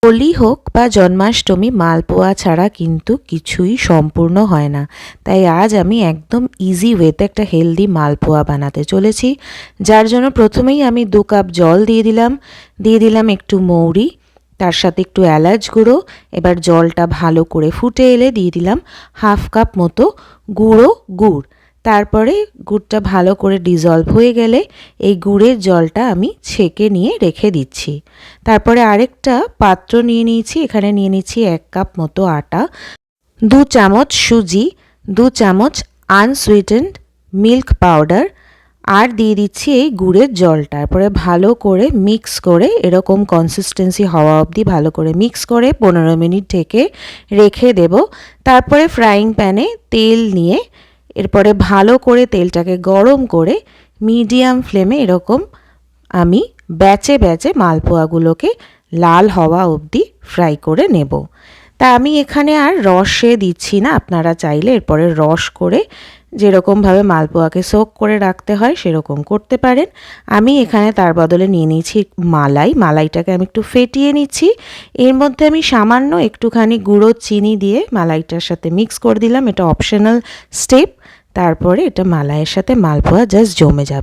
হোলি হোক বা জন্মাষ্টমী, মালপোয়া ছাড়া কিন্তু কিছুই সম্পূর্ণ হয় না। তাই আজ আমি একদম ইজি ওয়েতে একটা হেলদি মালপোয়া বানাতে চলেছি। যার জন্য প্রথমেই আমি 2 কাপ জল দিয়ে দিলাম একটু মৌরি, তার সাথে একটু এলাচ গুঁড়ো। এবার জলটা ভালো করে ফুটে এলে দিয়ে দিলাম 1/2 কাপ মতো গুড়। তারপরে গুড়টা ভালো করে ডিজলভ হয়ে গেলে এই গুড়ের জলটা আমি ছেঁকে নিয়ে রেখে দিচ্ছি। তারপরে আরেকটা পাত্র নিয়ে নিয়েছি, এখানে নিয়ে নিচ্ছি 1 কাপ মতো আটা, 2 চামচ সুজি, 2 চামচ আনসুইটেন্ড মিল্ক পাউডার, আর দিয়ে দিচ্ছি এই গুড়ের জল। তারপরে ভালো করে মিক্স করে এরকম কনসিস্টেন্সি হওয়া অবধি ভালো করে মিক্স করে 15 মিনিট ঢেকে রেখে দেব। তারপরে ফ্রাইং প্যানে তেল নিয়ে এরপরে ভালো করে তেলটাকে গরম করে মিডিয়াম ফ্লেমে এরকম আমি ব্যাচে মালপোয়াগুলোকে লাল হওয়া অবধি ফ্রাই করে নেব। তা আমি এখানে আর রসে দিচ্ছি না, আপনারা চাইলে এরপরে রস করে যেরকমভাবে মালপোয়াকে সোক করে রাখতে হয় সেরকম করতে পারেন। আমি এখানে তার বদলে নিয়ে নিয়েছি মালাইটাকে আমি একটু ফেটিয়ে নিচ্ছি। এর মধ্যে আমি সামান্য একটুখানি গুঁড়ো চিনি দিয়ে মালাইটার সাথে মিক্স করে দিলাম, এটা অপশনাল স্টেপ। তারপরে এটা মালাইয়ের সাথে মালপোয়া জাস্ট জমে যাবে।